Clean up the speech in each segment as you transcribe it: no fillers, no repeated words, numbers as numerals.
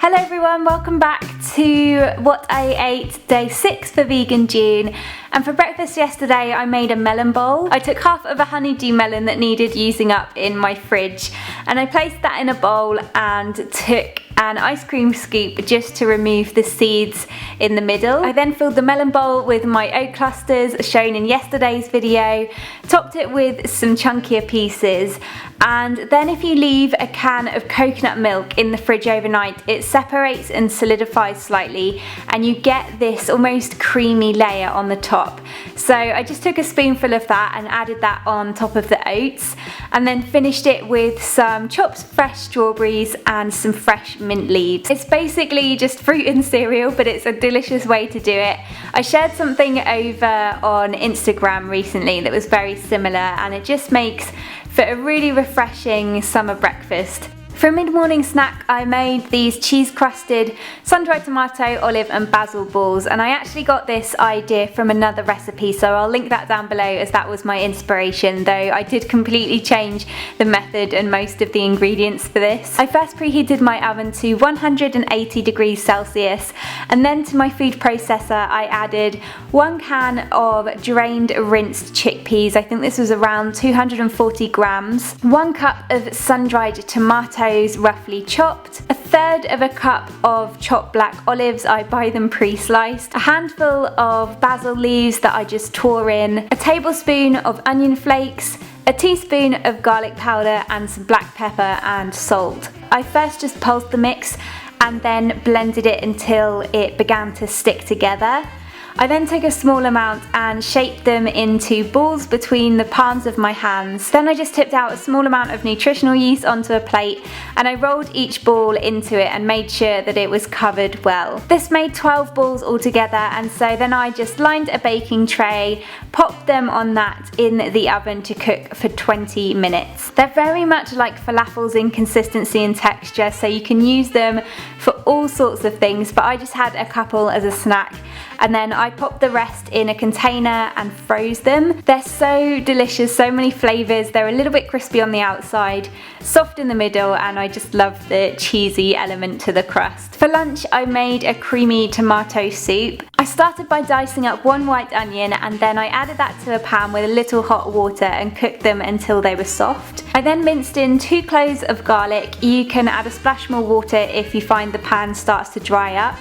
Hello everyone, welcome back to what I ate day 6 for vegan June. And for breakfast yesterday I made a melon bowl. I took half of a honeydew melon that needed using up in my fridge and I placed that in a bowl and took an ice cream scoop just to remove the seeds in the middle. I then filled the melon bowl with my oat clusters shown in yesterday's video, topped it with some chunkier pieces, and then if you leave a can of coconut milk in the fridge overnight, it separates and solidifies slightly and you get this almost creamy layer on the top. So I just took a spoonful of that and added that on top of the oats and then finished it with some chopped fresh strawberries and some fresh mint leaves. It's basically just fruit and cereal, but it's a delicious way to do it. I shared something over on Instagram recently that was very similar and it just makes for a really refreshing summer breakfast. For a mid-morning snack I made these cheese crusted sun-dried tomato, olive and basil balls, and I actually got this idea from another recipe, so I'll link that down below as that was my inspiration, though I did completely change the method and most of the ingredients for this. I first preheated my oven to 180 degrees Celsius and then to my food processor I added 1 can of drained rinsed chickpeas. I think this was around 240 grams, 1 cup of sun-dried tomatoes roughly chopped, 1/3 of a cup of chopped black olives, I buy them pre-sliced, a handful of basil leaves that I just tore in, a tablespoon of onion flakes, a teaspoon of garlic powder and some black pepper and salt. I first just pulsed the mix and then blended it until it began to stick together. I then took a small amount and shaped them into balls between the palms of my hands. Then I just tipped out a small amount of nutritional yeast onto a plate and I rolled each ball into it and made sure that it was covered well. This made 12 balls altogether, and so then I just lined a baking tray, popped them on that in the oven to cook for 20 minutes. They're very much like falafels in consistency and texture, so you can use them for all sorts of things, but I just had a couple as a snack. And then I popped the rest in a container and froze them. They're so delicious, so many flavours. They're a little bit crispy on the outside, soft in the middle, and I just love the cheesy element to the crust. For lunch I made a creamy tomato soup. I started by dicing up 1 white onion and then I added that to a pan with a little hot water and cooked them until they were soft. I then minced in 2 cloves of garlic. You can add a splash more water if you find the pan starts to dry up.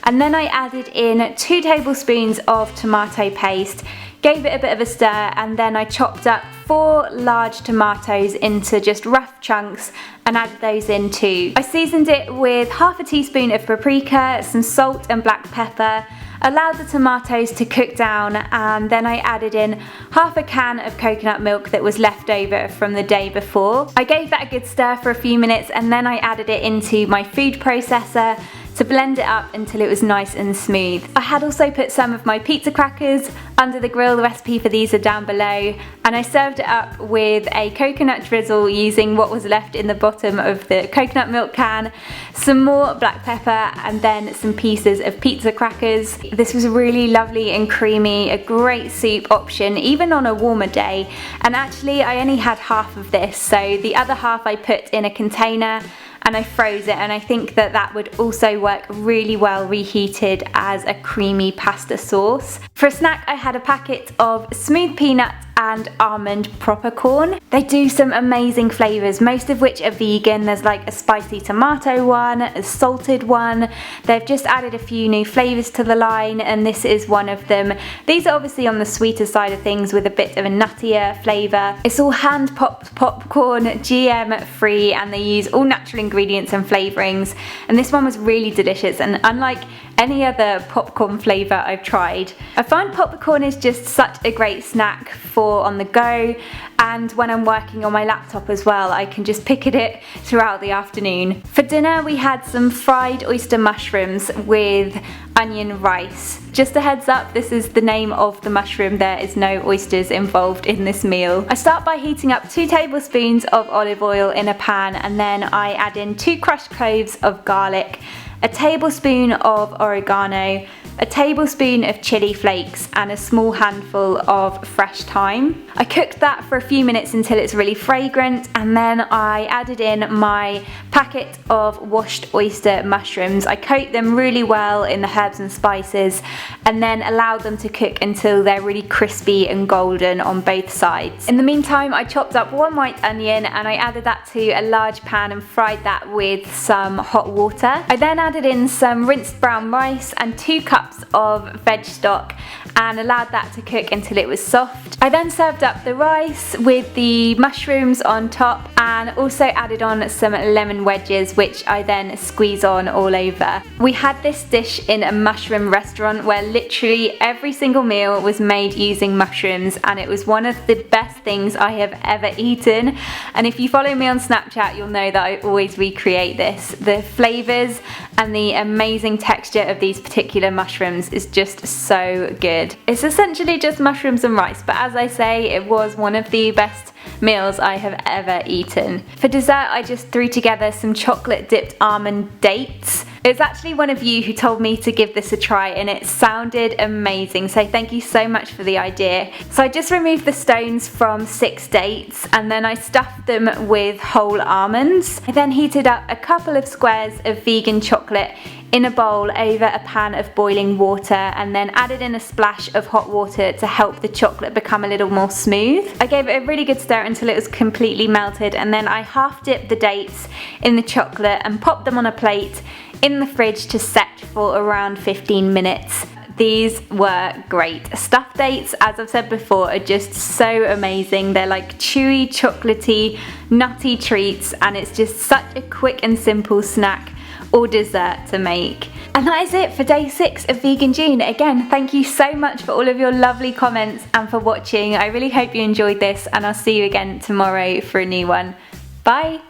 And then I added in 2 tablespoons of tomato paste, gave it a bit of a stir, and then I chopped up 4 large tomatoes into just rough chunks and added those in too. I seasoned it with half a teaspoon of paprika, some salt and black pepper, allowed the tomatoes to cook down, and then I added in half a can of coconut milk that was left over from the day before. I gave that a good stir for a few minutes and then I added it into my food processor to blend it up until it was nice and smooth. I had also put some of my pizza crackers under the grill. The recipe for these are down below, and I served it up with a coconut drizzle using what was left in the bottom of the coconut milk can, some more black pepper and then some pieces of pizza crackers. This was really lovely and creamy, a great soup option even on a warmer day, and actually I only had half of this, so the other half I put in a container and I froze it, and I think that that would also work really well reheated as a creamy pasta sauce. For a snack I had a packet of smooth peanut and almond proper corn. They do some amazing flavours, most of which are vegan. There's like a spicy tomato one, a salted one. They've just added a few new flavours to the line and this is one of them. These are obviously on the sweeter side of things with a bit of a nuttier flavour. It's all hand popped popcorn, GM free, and they use all natural ingredients and flavourings, and this one was really delicious and unlike any other popcorn flavour I've tried. I find popcorn is just such a great snack for on the go, and when I'm working on my laptop as well I can just pick at it throughout the afternoon. For dinner we had some fried oyster mushrooms with onion rice. Just a heads up, this is the name of the mushroom, there is no oysters involved in this meal. I start by heating up 2 tablespoons of olive oil in a pan and then I add in 2 crushed cloves of garlic, a tablespoon of oregano, a tablespoon of chili flakes and a small handful of fresh thyme. I cooked that for a few minutes until it's really fragrant, and then I added in my packet of washed oyster mushrooms. I coat them really well in the herbs and spices and then allow them to cook until they're really crispy and golden on both sides. In the meantime, I chopped up 1 white onion and I added that to a large pan and fried that with some hot water. I then added in some rinsed brown rice and 2 cups of veg stock and allowed that to cook until it was soft. I then served up the rice with the mushrooms on top and also added on some lemon wedges, which I then squeeze on all over. We had this dish in a mushroom restaurant where literally every single meal was made using mushrooms, and it was one of the best things I have ever eaten. And if you follow me on Snapchat, you'll know that I always recreate this. The flavours and the amazing texture of these particular mushrooms is just so good. It's essentially just mushrooms and rice, but as I say, it was one of the best meals I have ever eaten. For dessert, I just threw together some chocolate dipped almond dates. It's actually one of you who told me to give this a try and it sounded amazing, so thank you so much for the idea. So I just removed the stones from 6 dates and then I stuffed them with whole almonds. I then heated up a couple of squares of vegan chocolate in a bowl over a pan of boiling water and then added in a splash of hot water to help the chocolate become a little more smooth. I gave it a really good stir until it was completely melted and then I half dipped the dates in the chocolate and popped them on a plate in the fridge to set for around 15 minutes. These were great. Stuffed dates, as I've said before, are just so amazing. They're like chewy, chocolatey, nutty treats, and it's just such a quick and simple snack or dessert to make. And that is it for day 6 of Vegan June. Again, thank you so much for all of your lovely comments and for watching. I really hope you enjoyed this, and I'll see you again tomorrow for a new one. Bye!